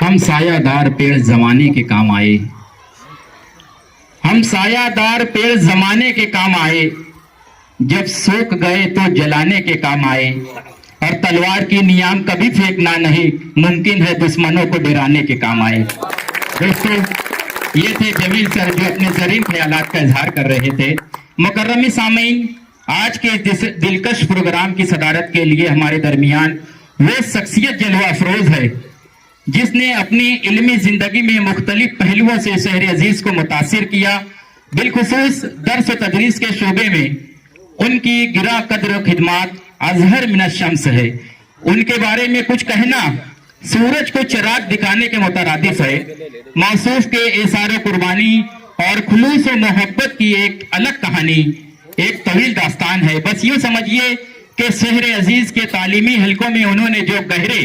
हम सायादार पेड़ जमाने के काम आए, हम सायादार पेड़ जमाने के काम आए, जब सूख गए तो जलाने के काम आए, और तलवार की नियाम कभी फेंकना नहीं, मुमकिन है दुश्मनों को डराने के काम आए। दोस्तों, ये थे जमील सर जो अपने जरीन ख्यालात का इजहार कर रहे थे। मुकर्रमी सामीन, आज के इस दिलकश प्रोग्राम की सदारत के लिए हमारे दरमियान वो शख्सियत जलवा अफरोज है जिसने अपनी इल्मी जिंदगी में मुख्तलिफ पहलुओं से शहर अजीज को मुतासिर किया। बिलखुसूस दर्स व तदरीस के शोबे में उनकी गिरा कदर खिदमात अजहर मिनश शम्स है। उनके बारे में कुछ कहना सूरज को चिराग दिखाने के मुतरादिफ है। मौसूफ के एसार कुर्बानी और खुलूस व मोहब्बत की एक अलग कहानी, एक तवील दास्तान है। बस यूं समझिए कि शहर अजीज के तालीमी हलकों में उन्होंने जो गहरे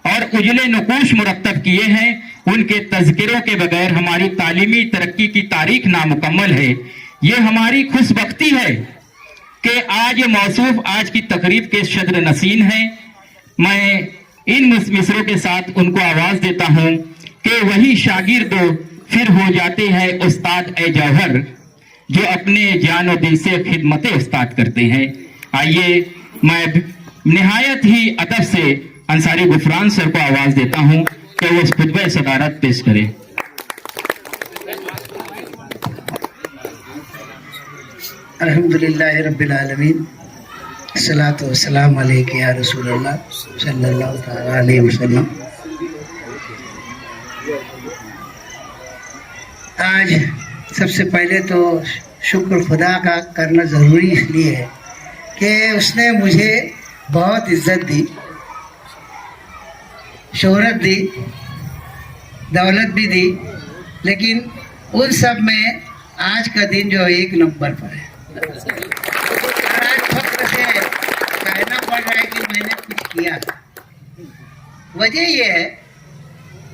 और उजले नुकूश मुरतब किए हैं, उनके तज़किरों के बगैर हमारी तालीमी तरक्की की तारीख नामुकम्मल है। ये हमारी खुशबख्ती है कि आज मौसूफ आज की तकरीब के सदर नसीन हैं। मैं इन मिसरों के साथ उनको आवाज देता हूं कि वही शागिर्द फिर हो जाते हैं उस्ताद ए जौहर, जो अपने जान और दिल से खिदमत उस्ताद करते हैं। आइए मैं निहायत ही अदब से अंसारी गुफरान सर को आवाज देता हूं कि वो इस खुतबे सदारत पेश करें। अल्हम्दुलिल्लाह रब्बिल आलमीन, अस्सलातु वस्सलामु अलैका या रसूलल्लाह सल्लल्लाहु तआला अलैहि वसल्लम। आज सबसे पहले तो शुक्र खुदा का करना ज़रूरी इसलिए है कि उसने मुझे बहुत इज्जत दी, शोहरत दी, दौलत भी दी, लेकिन उन सब में आज का दिन जो एक नंबर पर है। आज फख्र से कहना पड़ रहा है कि मैंने कुछ किया। वजह यह है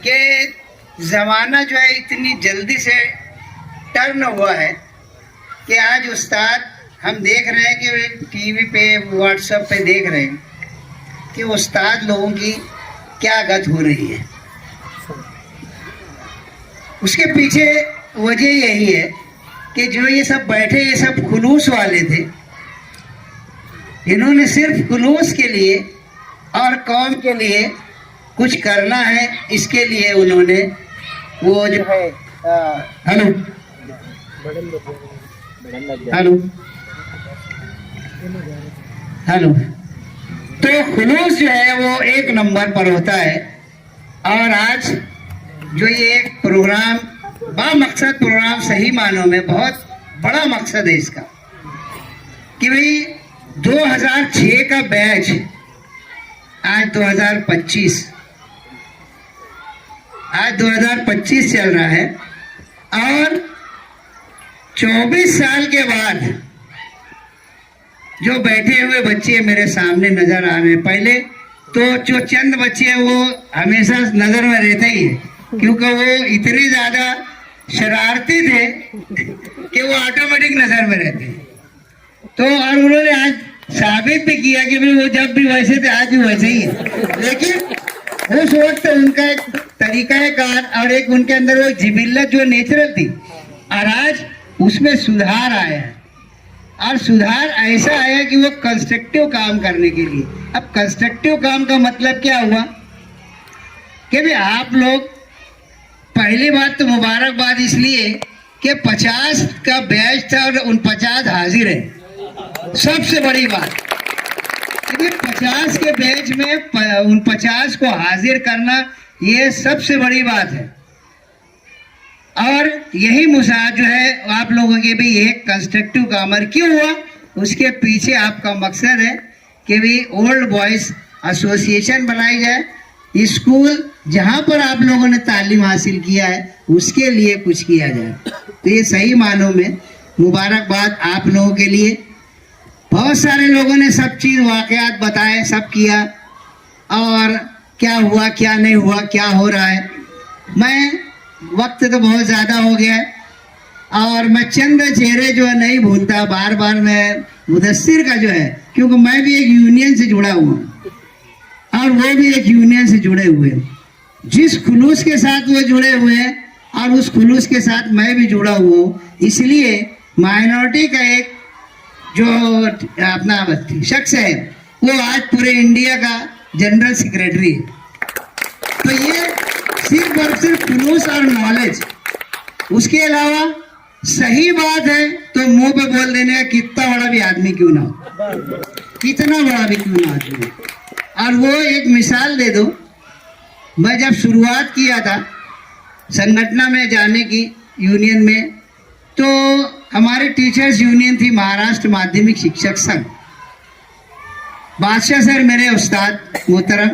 कि ज़माना जो है इतनी जल्दी से टर्न हुआ है कि आज उस्ताद हम देख रहे हैं कि टीवी पे व्हाट्सएप पे देख रहे हैं कि उस्ताद लोगों की क्या गत हो रही है। उसके पीछे वजह यही है कि जो ये सब बैठे, ये सब खुलूस वाले थे। इन्होंने सिर्फ खुलूस के लिए और कौम के लिए कुछ करना है, इसके लिए उन्होंने वो जो है हेलो हेलो हेलो तो खुलूस जो है वो एक नंबर पर होता है। और आज जो ये एक प्रोग्राम बामकसद प्रोग्राम, सही मानों में बहुत बड़ा मकसद है इसका कि भाई 2006 का बैच आज 2025 चल रहा है और 24 साल के बाद जो बैठे हुए बच्चे मेरे सामने नजर आ रहे हैं। पहले तो जो चंद बच्चे हैं वो हमेशा नजर में रहते ही है, क्योंकि वो इतने ज्यादा शरारती थे कि वो ऑटोमेटिक नजर में रहते हैं। तो और उन्होंने आज साबित भी किया कि भाई वो जब भी वैसे थे आज भी वैसे ही है। लेकिन उस वक्त उनका एक तरीकाकार और एक उनके अंदर वो जिबिल्लत जो नेचुरल थी, और आज उसमें सुधार आया है। और सुधार ऐसा आया कि वो कंस्ट्रक्टिव काम करने के लिए। अब कंस्ट्रक्टिव काम का मतलब क्या हुआ कि भाई आप लोग, पहली बात तो मुबारकबाद इसलिए कि 50 का बैच था और उन 50 हाजिर है। सबसे बड़ी बात कि 50 के बैच में उन 50 को हाजिर करना, ये सबसे बड़ी बात है। और यही मुसाद जो है आप लोगों के भी एक कंस्ट्रक्टिव का अमर क्यों हुआ, उसके पीछे आपका मकसद है कि भी ओल्ड बॉयज़ एसोसिएशन बनाई जाए। स्कूल जहाँ पर आप लोगों ने तालीम हासिल किया है उसके लिए कुछ किया जाए। तो ये सही मानों में मुबारकबाद आप लोगों के लिए। बहुत सारे लोगों ने सब चीज़ वाक़यात बताए, सब किया, और क्या हुआ क्या नहीं हुआ क्या हो रहा है। मैं वक्त तो बहुत ज़्यादा हो गया है और मैं चंद चेहरे जो है नहीं भूलता। बार बार मैं मुदस्सिर का जो है, क्योंकि मैं भी एक यूनियन से जुड़ा हुआ हूँ और वो भी एक यूनियन से जुड़े हुए हैं, जिस खुलूस के साथ वो जुड़े हुए हैं और उस खुलूस के साथ मैं भी जुड़ा हुआ हूँ, इसलिए माइनॉरिटी का एक जो अपना शख्स है वो आज पूरे इंडिया का जनरल सेक्रेटरी है। तो ये सिर्फ और सिर्फ खुलूस और नॉलेज, उसके अलावा सही बात है तो मुंह पे बोल देने का कितना बड़ा भी आदमी क्यों ना हो, कितना बड़ा भी क्यों ना आदमी हो। और वो एक मिसाल दे दो, मैं जब शुरुआत किया था संगठन में जाने की यूनियन में, तो हमारे टीचर्स यूनियन थी महाराष्ट्र माध्यमिक शिक्षक संघ। बादशाह सर मेरे उस्ताद मोहतरम,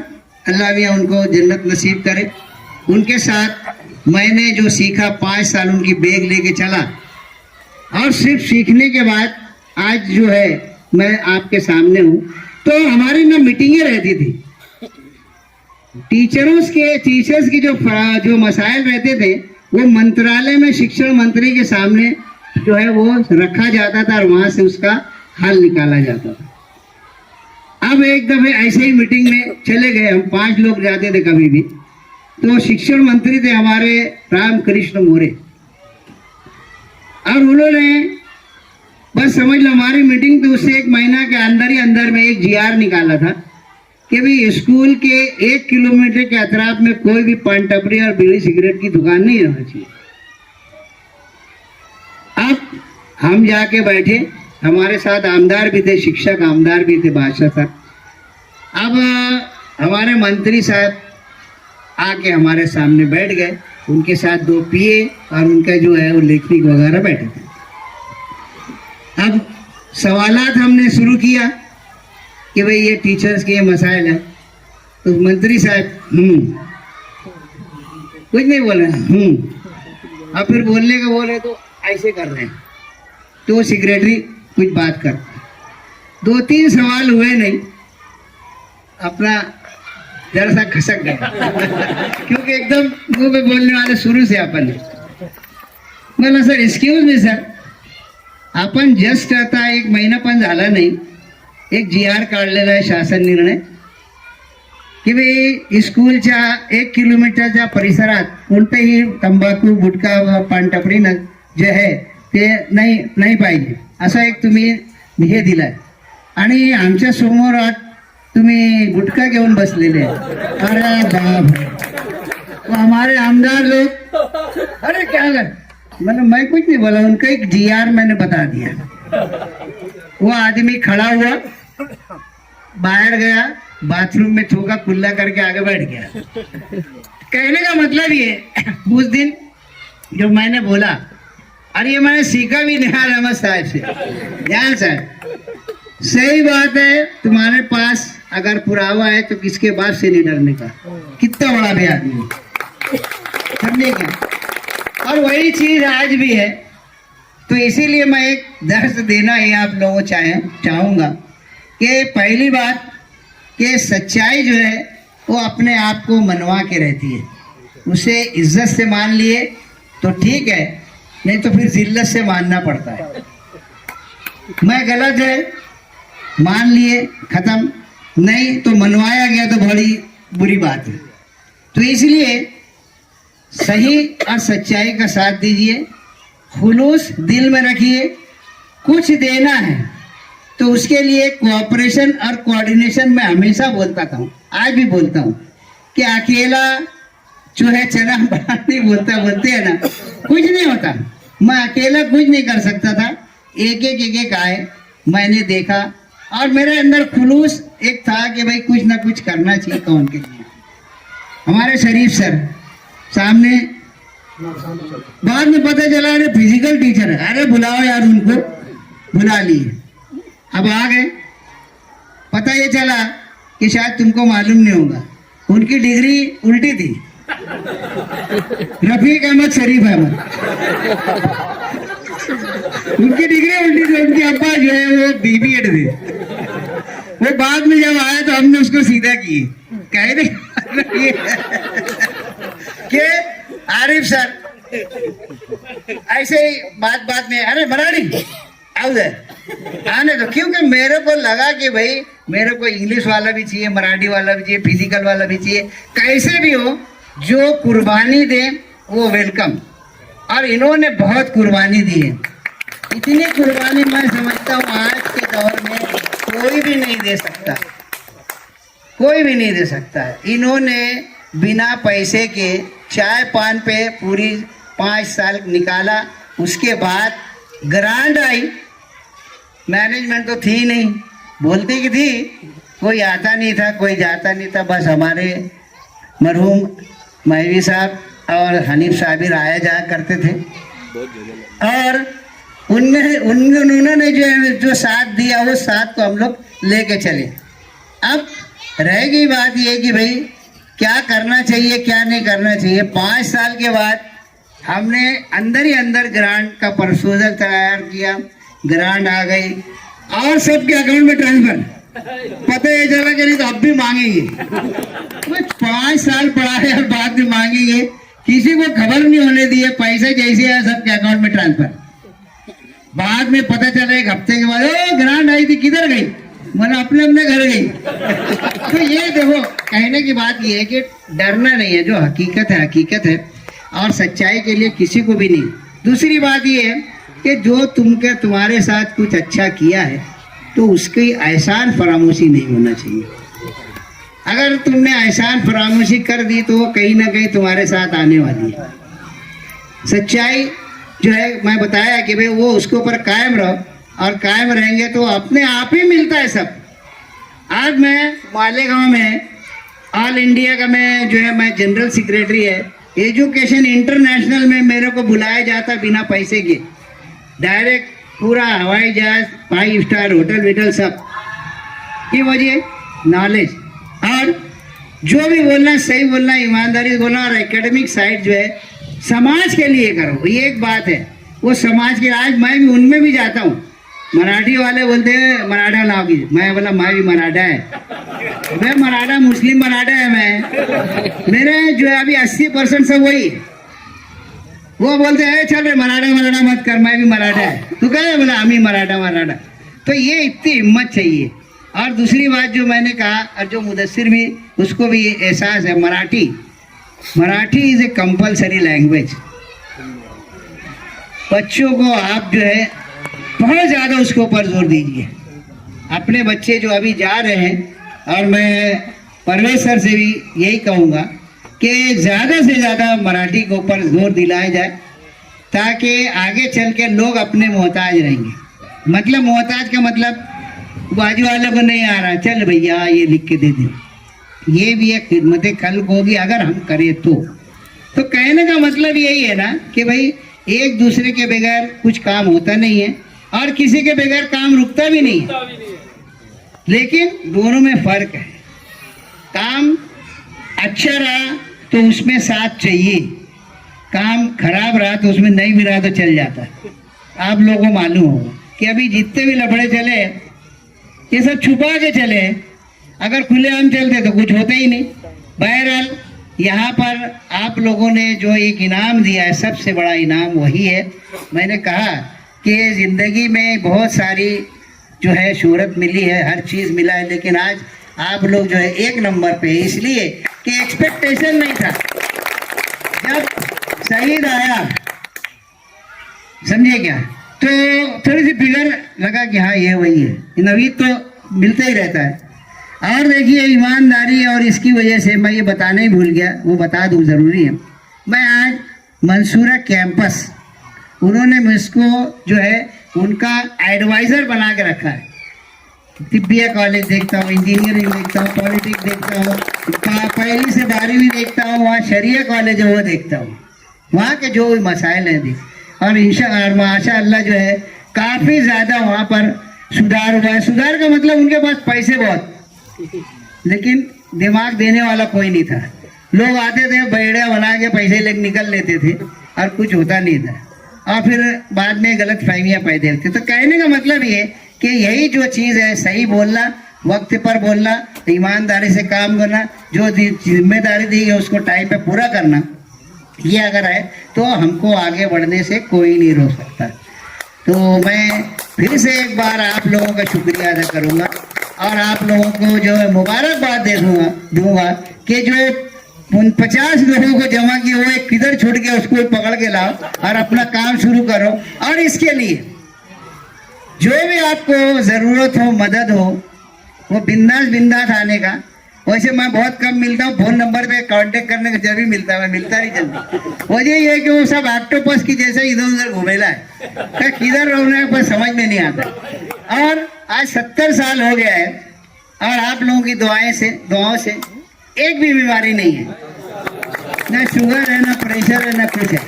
अल्लाह भी उनको जन्नत नसीब करे, उनके साथ मैंने जो सीखा 5 साल उनकी बैग लेके चला, और सिर्फ सीखने के बाद आज जो है मैं आपके सामने हूँ। तो हमारी ना मीटिंगें रहती थी, टीचर्स की जो मसाइल रहते थे वो मंत्रालय में शिक्षण मंत्री के सामने जो है वो रखा जाता था और वहां से उसका हल निकाला जाता था। अब एक दफे ऐसे ही मीटिंग में चले गए, हम 5 लोग जाते थे कभी भी, तो शिक्षण मंत्री थे हमारे रामकृष्ण मोरे, और उन्होंने बस समझ लो हमारी मीटिंग तो उससे 1 महीना के अंदर में एक जीआर निकाला था कि भाई स्कूल के 1 किलोमीटर के अतराफ में कोई भी पान टपरी और बीड़ी सिगरेट की दुकान नहीं रहना चाहिए। अब हम जाके बैठे, हमारे साथ आमदार भी थे, शिक्षक आमदार भी थे, बादशाह सर। अब हमारे मंत्री साहब आके हमारे सामने बैठ गए, उनके साथ 2 पीए और उनका जो है वो लेखनिक वगैरह बैठे थे। अब सवालात हमने शुरू किया कि भाई ये टीचर्स के ये मसाइल है, तो मंत्री साहब कुछ नहीं बोले, अब फिर बोलने का बोले तो ऐसे कर रहे हैं, तो सेक्रेटरी कुछ बात कर, 2-3 सवाल हुए नहीं, अपना जरा सा खसक गया क्योंकि एकदम मुंह पे बोलने वाले शुरू से अपन बोला सर एक्सक्यूज मी सर, आपण जस्ट आता 1 महिना पण झाला नाही, एक जीआर काढलेला आहे शासन निर्णय की भाई स्कूलच्या 1 किलोमीटरच्या परिसरात कोणतेही तंबाखू गुटखा पानटपरी न जे आहे ते नाही पाहिजे, असा एक तुम्ही हे दिलाय, आणि आमच्या समोर तुम्ही गुटखा घेऊन बसलेले आहे। अरे बाप, तो हमारे आमदार लोग अरे क्या कर, मतलब मैं कुछ नहीं बोला, उनका एक जीआर मैंने बता दिया। वो आदमी खड़ा हुआ, बाहर गया, बाथरूम में थूका कुल्ला करके आगे बैठ गया। कहने का मतलब ये, उस दिन जो मैंने बोला, और ये मैंने सीखा भी निहाल अहमद साहब से, ध्यान साहब सही बात है, तुम्हारे पास अगर पुरावा है तो किसके बाप से नहीं डरने का, कितना बड़ा भी आदमी करने का। और वही चीज आज भी है, तो इसीलिए मैं एक दर्श देना ही आप लोगों चाहूँगा कि पहली बात कि सच्चाई जो है वो अपने आप को मनवा के रहती है, उसे इज्जत से मान लिए तो ठीक है, नहीं तो फिर जिल्लत से मानना पड़ता है। मैं गलत है मान लिए, खत्म, नहीं तो मनवाया गया तो बड़ी बुरी बात है। तो इसलिए सही और सच्चाई का साथ दीजिए, खुलूस दिल में रखिए, कुछ देना है तो उसके लिए कोऑपरेशन और कोऑर्डिनेशन मैं हमेशा बोलता था, आज भी बोलता हूँ कि अकेला जो है चना बना नहीं बोलते हैं ना, कुछ नहीं होता, मैं अकेला कुछ नहीं कर सकता था, एक आए, मैंने देखा और मेरे अंदर खुलूस एक था कि भाई कुछ ना कुछ करना चाहिए कौन के लिए। हमारे शरीफ सर सामने, बाद में पता चला अरे फिजिकल टीचर है, अरे बुलाओ यार, उनको बुला लिए, अब आ गए, पता ये चला कि शायद तुमको मालूम नहीं होगा, उनकी डिग्री उल्टी थी, रफीक अहमद शरीफ अहमद, उनकी डिग्री उल्टी थी, उनके अब्बा जो है वो बीबीएड थे। वो बाद में जब आया तो हमने उसको सीधा किए, कह रहे कि आरिफ सर ऐसे ही बात में, अरे मराठी आओ आने दो, क्योंकि मेरे को लगा कि भाई मेरे को इंग्लिश वाला भी चाहिए, मराठी वाला भी चाहिए, फिजिकल वाला भी चाहिए, कैसे भी हो जो कुर्बानी दे वो वेलकम, और इन्होंने बहुत कुर्बानी दी है। इतनी कुर्बानी मैं समझता हूँ आज के दौर में कोई भी नहीं दे सकता, कोई भी नहीं दे सकता है। इन्होंने बिना पैसे के चाय पान पे पूरी 5 साल निकाला। उसके बाद ग्रांट आई, मैनेजमेंट तो थी नहीं, बोलती कि थी, कोई आता नहीं था, कोई जाता नहीं था, बस हमारे मरहूम महवी साहब और हनीफ साहब ही आया जाया करते थे। और उन्होंने जो साथ दिया वो साथ को हम लोग लेके चले। अब रह गई बात ये कि भाई क्या करना चाहिए क्या नहीं करना चाहिए। 5 साल के बाद हमने अंदर ही अंदर ग्रांट का प्रपोजल तैयार किया, ग्रांट आ गई और सबके अकाउंट में ट्रांसफर। पता है चला कि नहीं तो अब भी मांगेंगे, 5 साल पड़ा है और बाद में मांगेंगे, किसी को खबर नहीं होने दी है। पैसे जैसे है सबके अकाउंट में ट्रांसफर। बाद में पता चला 1 हफ्ते के बाद, ओ ग्रांट आई थी किधर गई, मैंने अपने घर गई। तो ये देखो कहने की बात ये है कि डरना नहीं है, जो हकीकत है हकीकत है, और सच्चाई के लिए किसी को भी नहीं। दूसरी बात ये है कि जो तुम्हारे साथ कुछ अच्छा किया है तो उसकी एहसान फरामोशी नहीं होना चाहिए। अगर तुमने एहसान फरामोशी कर दी तो वो कहीं ना कहीं तुम्हारे साथ आने वाली है। सच्चाई जो है मैं बताया कि भाई वो उसके ऊपर कायम रहो, और कायम रहेंगे तो अपने आप ही मिलता है सब। आज मैं मालेगांव में ऑल इंडिया का मैं जनरल सेक्रेटरी है। एजुकेशन इंटरनेशनल में मेरे को बुलाया जाता बिना पैसे के, डायरेक्ट पूरा हवाई जहाज 5 स्टार होटल वेटल सब की वजह नॉलेज। और जो भी बोलना सही बोलना, ईमानदारी से बोलना, और एकेडमिक साइड जो है समाज के लिए करो। ये एक बात है, वो समाज के। आज मैं भी उनमें भी जाता हूँ। मराठी वाले बोलते हैं मराठा नाव की, मैं बोला मैं भी मराठा है, मैं मराठा मुस्लिम मराठा है। मैं मेरे जो है अभी 80% सब वही है। वो बोलते हैं चल मराठा मत कर, मैं भी मराठा है, तू कहे बोला हम ही मराठा। तो ये इतनी हिम्मत चाहिए। और दूसरी बात जो मैंने कहा, और जो मुदस्सिर भी उसको भी एहसास है, Marathi is a compulsory language. बच्चों को आप जो है बहुत ज़्यादा उसके ऊपर जोर दीजिए। अपने बच्चे जो अभी जा रहे हैं, और मैं परवेज सर से भी यही कहूँगा कि ज़्यादा से ज़्यादा मराठी के ऊपर जोर दिलाया जाए, ताकि आगे चल के लोग अपने मोहताज रहेंगे। मतलब मोहताज का मतलब बाजू वालों को नहीं आ रहा, चल भैया ये लिख के दे दे, ये भी एक खिदमत खल्क होगी अगर हम करें तो कहने का मतलब यही है ना कि भाई एक दूसरे के बगैर कुछ काम होता नहीं है, और किसी के बगैर काम रुकता भी नहीं है। लेकिन दोनों में फर्क है। काम अच्छा रहा तो उसमें साथ चाहिए, काम खराब रहा तो उसमें नहीं भी रहा तो चल जाता है। आप लोगों को मालूम होगा कि अभी जितने भी लफड़े चले ये सब छुपा के चले, अगर खुलेआम चलते तो कुछ होता ही नहीं। बहरहाल यहाँ पर आप लोगों ने जो एक इनाम दिया है, सबसे बड़ा इनाम वही है। मैंने कहा कि ज़िंदगी में बहुत सारी जो है शोहरत मिली है, हर चीज़ मिला है, लेकिन आज आप लोग जो है 1 नंबर पे, इसलिए कि एक्सपेक्टेशन नहीं था। जब शहीद आया, समझे क्या, तो थोड़ी सी फिगर लगा कि हाँ ये वही है। नवीद तो मिलता ही रहता है। और देखिए ईमानदारी, और इसकी वजह से मैं ये बताना ही भूल गया, वो बता दूँ ज़रूरी है। मैं आज मंसूरा कैंपस, उन्होंने मुझको जो है उनका एडवाइज़र बना के रखा है। तिब्बिया कॉलेज देखता हूँ, इंजीनियरिंग देखता हूँ, पॉलिटिक्स देखता हूँ, पहली से 12वीं देखता हूँ, वहाँ शरिया कॉलेज है वो देखता हूँ, वहाँ के जो मसाइल हैं देख, और इंशाअल्लाह माशाअल्लाह जो है काफ़ी ज़्यादा वहाँ पर सुधार हुआ है। सुधार का मतलब उनके पास पैसे बहुत, लेकिन दिमाग देने वाला कोई नहीं था। लोग आते थे बैड़ा बना के पैसे लेके निकल लेते थे और कुछ होता नहीं था, और फिर बाद में गलत फहमियाँ पैदा होती। तो कहने का मतलब ये कि यही जो चीज़ है, सही बोलना, वक्त पर बोलना, ईमानदारी से काम करना, जो जिम्मेदारी दी है उसको टाइम पे पूरा करना, ये अगर है तो हमको आगे बढ़ने से कोई नहीं रोक सकता। तो मैं फिर से एक बार आप लोगों का शुक्रिया अदा करूँगा, और आप लोगों को जो है मुबारकबाद दूंगा कि जो उन 50 लोगों को जमा किए, वो एक किधर छोड़ के उसको पकड़ के लाओ और अपना काम शुरू करो। और इसके लिए जो भी आपको जरूरत हो, मदद हो, वो बिंदास बिंदास आने का। वैसे मैं बहुत कम मिलता हूँ, फोन नंबर पे कांटेक्ट करने का जब भी मिलता है, मैं मिलता नहीं जल्दी। वजह ये है कि वो सब ऑक्टोपस की जैसे इधर उधर घूमेला है, किधर रहना है पर समझ में नहीं आता। और आज 70 साल हो गया है और आप लोगों की दुआओं से एक भी बीमारी नहीं है, ना शुगर है, ना प्रेशर है, ना कुछ है।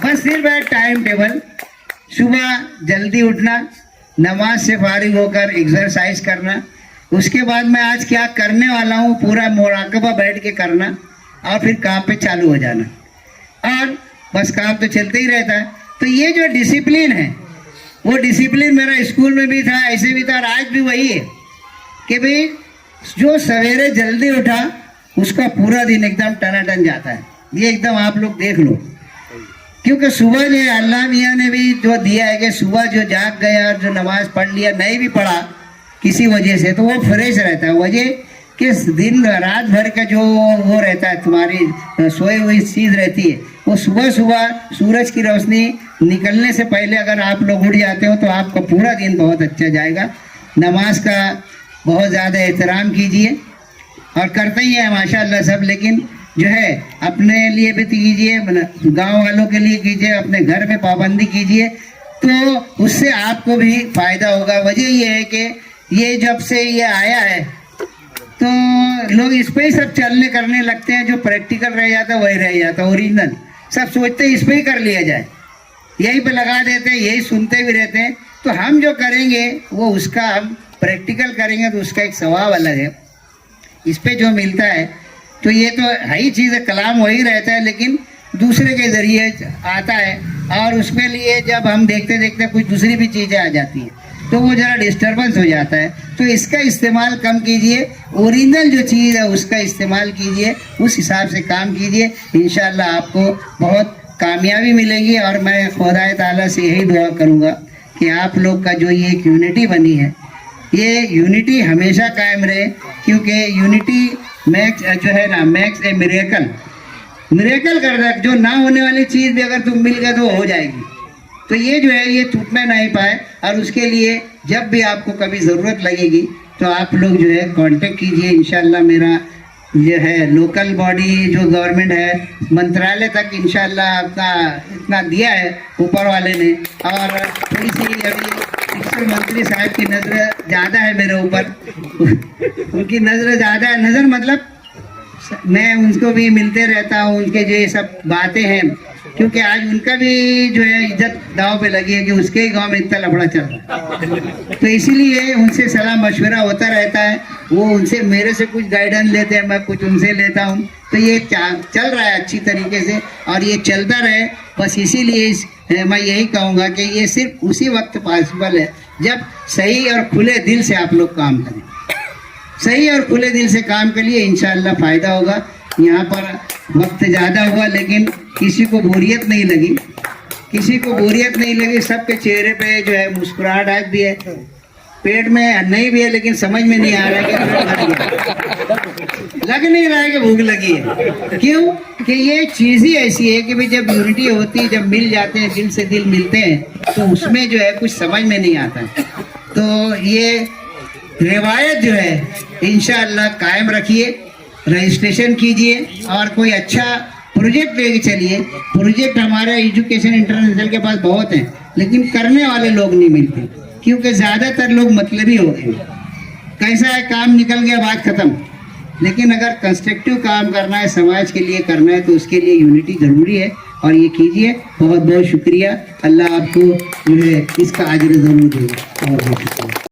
बस सिर्फ है टाइम टेबल, सुबह जल्दी उठना, नमाज से फारिग होकर एक्सरसाइज करना, उसके बाद मैं आज क्या करने वाला हूँ पूरा मुराकबा बैठ के करना और फिर काम पे चालू हो जाना। और बस काम तो चलते ही रहता है। तो ये जो डिसिप्लिन है, वो डिसिप्लिन मेरा स्कूल में भी था, ऐसे भी था और आज भी वही है कि भाई जो सवेरे जल्दी उठा उसका पूरा दिन एकदम टनाटन जाता है। ये एकदम आप लोग देख लो, क्योंकि सुबह जो अल्लाह मियाँ ने भी जो दिया है कि सुबह जो जाग गया और जो नमाज पढ़ लिया, नहीं भी पढ़ा किसी वजह से, तो वो फ्रेश रहता है। वजह कि दिन रात भर का जो वो रहता है, तुम्हारी सोई हुई चीज़ रहती है, वो सुबह सुबह सूरज की रोशनी निकलने से पहले अगर आप लोग उठ जाते हो तो आपका पूरा दिन बहुत अच्छा जाएगा। नमाज का बहुत ज़्यादा एहतराम कीजिए और करते ही है माशाल्लाह सब, लेकिन जो है अपने लिए भी कीजिए, गांव वालों के लिए कीजिए, अपने घर में पाबंदी कीजिए, तो उससे आपको भी फायदा होगा। वजह ये है कि ये जब से ये आया है तो लोग इस पे ही सब चलने करने लगते हैं, जो प्रैक्टिकल रह जाता है वही रह जाता है, ओरिजिनल सब सोचते हैं इस पे ही कर लिया जाए, यही पे लगा देते हैं, यही सुनते भी रहते हैं। तो हम जो करेंगे वो उसका हम प्रैक्टिकल करेंगे तो उसका एक सवाब अलग है। इस पे जो मिलता है तो ये तो है ही चीज़, कलाम वही रहता है लेकिन दूसरे के ज़रिए आता है, और उसके लिए जब हम देखते देखते कुछ दूसरी भी चीज़ें आ जाती हैं तो वो ज़रा डिस्टर्बेंस हो जाता है। तो इसका इस्तेमाल कम कीजिए, ओरिजिनल जो चीज़ है उसका इस्तेमाल कीजिए, उस हिसाब से काम कीजिए, इंशाल्लाह आपको बहुत कामयाबी मिलेगी। और मैं खुदा ताला से यही दुआ करूँगा कि आप लोग का जो ये एक यूनिटी बनी है, ये यूनिटी हमेशा कायम रहे, क्योंकि यूनिटी मैक्स जो है ना, मैक्स ए मिरेकल कर रहा है। जो ना होने वाली चीज़ भी अगर तुम मिल गए तो हो जाएगी। तो ये जो है ये टूटना नहीं पाए, और उसके लिए जब भी आपको कभी ज़रूरत लगेगी तो आप लोग जो है कांटेक्ट कीजिए। इंशाल्लाह मेरा जो है लोकल बॉडी जो गवर्नमेंट है, मंत्रालय तक इंशाल्लाह अपना इतना दिया है ऊपर वाले ने, और थोड़ी सी अभी शिक्षा मंत्री साहब की नज़र ज़्यादा है मेरे ऊपर उनकी नज़र ज़्यादा है, नज़र मतलब मैं उनको भी मिलते रहता हूँ, उनके जो ये सब बातें हैं, क्योंकि आज उनका भी जो है इज्जत दाव पे लगी है कि उसके ही गांव में इतना लफड़ा चल रहा है। तो इसीलिए उनसे सलाह मशवरा होता रहता है, वो उनसे मेरे से कुछ गाइडेंस लेते हैं, मैं कुछ उनसे लेता हूँ। तो ये चल रहा है अच्छी तरीके से और ये चलता रहे। बस इसीलिए मैं यही कहूँगा कि ये सिर्फ उसी वक्त पॉसिबल है जब सही और खुले दिल से आप लोग काम करें। सही और खुले दिल से काम के लिए इंशाअल्लाह फ़ायदा होगा। यहाँ पर वक्त ज़्यादा हुआ लेकिन किसी को बोरियत नहीं लगी, सबके चेहरे पे जो है मुस्कुराहट भी है, पेट में नहीं भी है लेकिन समझ में नहीं आ रहा है कि लग नहीं रहा है कि भूख लगी है। क्यों कि ये चीज़ ही ऐसी है कि भाई जब यूनिटी होती है, जब मिल जाते हैं, दिल से दिल मिलते हैं, तो उसमें जो है कुछ समझ में नहीं आता है। तो ये रिवायत जो है इंशाअल्लाह कायम रखिए, रजिस्ट्रेशन कीजिए और कोई अच्छा प्रोजेक्ट लेके चलिए। प्रोजेक्ट हमारे एजुकेशन इंटरनेशनल के पास बहुत हैं, लेकिन करने वाले लोग नहीं मिलते, क्योंकि ज़्यादातर लोग मतलबी हो गए। कैसा है, काम निकल गया, बात खत्म। लेकिन अगर कंस्ट्रक्टिव काम करना है, समाज के लिए करना है, तो उसके लिए यूनिटी ज़रूरी है और ये कीजिए। बहुत बहुत शुक्रिया। अल्लाह आपको जो है इसका अजर ज़रूर देगा। बहुत बहुत शुक्रिया।